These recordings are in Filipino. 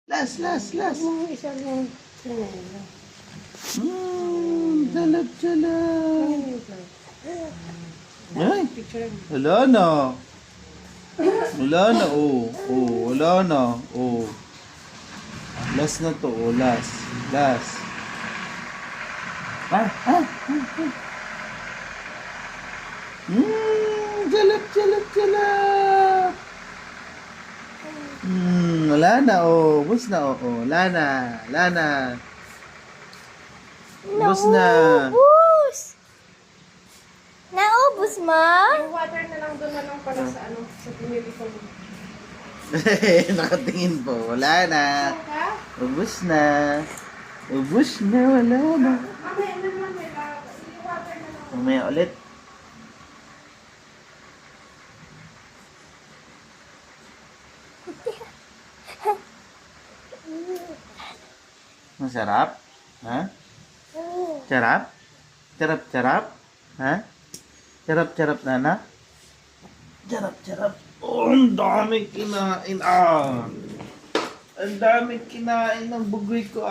Last. Yung isa lang sinela. Jalap. Ay, Picture. wala na. Wala na. Last na to, last. Jalap. Wala na, Ubus na, wala na. Ubus na. Naubos! Naubos, ma? Yung water na lang doon na lang para sa sa pinili ko. Nakatingin po, wala na. Ha? Ubus na, wala na. Mamaya na lang, yung water na lang. Mamaya ulit. Masarap? Ha? Charap? Charap? Ha? Charap, nana? Charap. Oh, ang daming kinain, Ang daming kinain ng bugoy ko,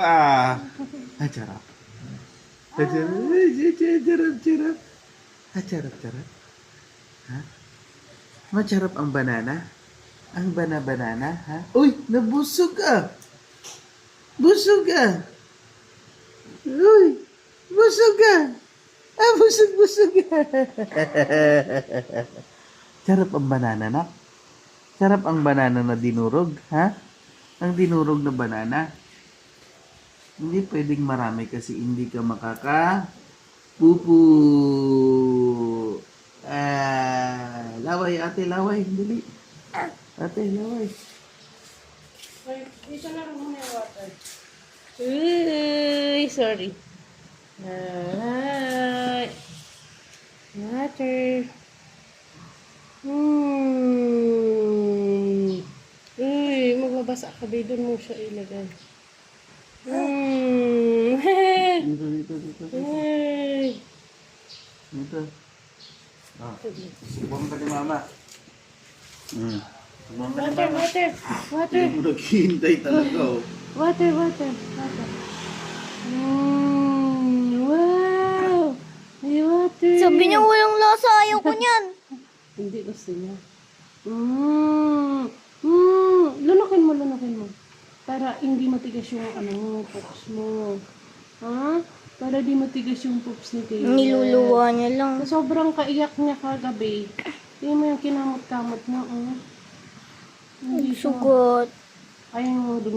Charap. Charap. Charap. Ha? Macharap ang banana? Ang banana, ha? Uy, nabusog ka! Busog ka! Uy! Busog ka! Busog ka! Sarap ang banana, nak? Sarap ang banana na dinurog, ha? Ang dinurog na banana. Hindi pwedeng marami kasi hindi ka pupu. Laway, ate, laway. Dali. Ate, laway. Ay, dito na lang muna yung water. Uy, sorry. Ay, water. Uy, magbabasa ka ba? Doon mo siya ilagay. Dito. Ay. Dito. Subong ka ni mama. Subong ka ni mama. Water. Hindi mo naghihintay talaga, Water. Wow! May water. Sabi niya walang lasa, ayaw ko niyan. Hindi gusto niya. Lunukin mo. Para hindi matigas yung pups mo. Ha? Para di matigas yung pups ni Taylor. Niluluwa niya lang. Sobrang kaiyak niya kagabi. Tingnan mo yung kinamot-kamot niya. Hindi siya. Sugot. Ayaw mo dumi.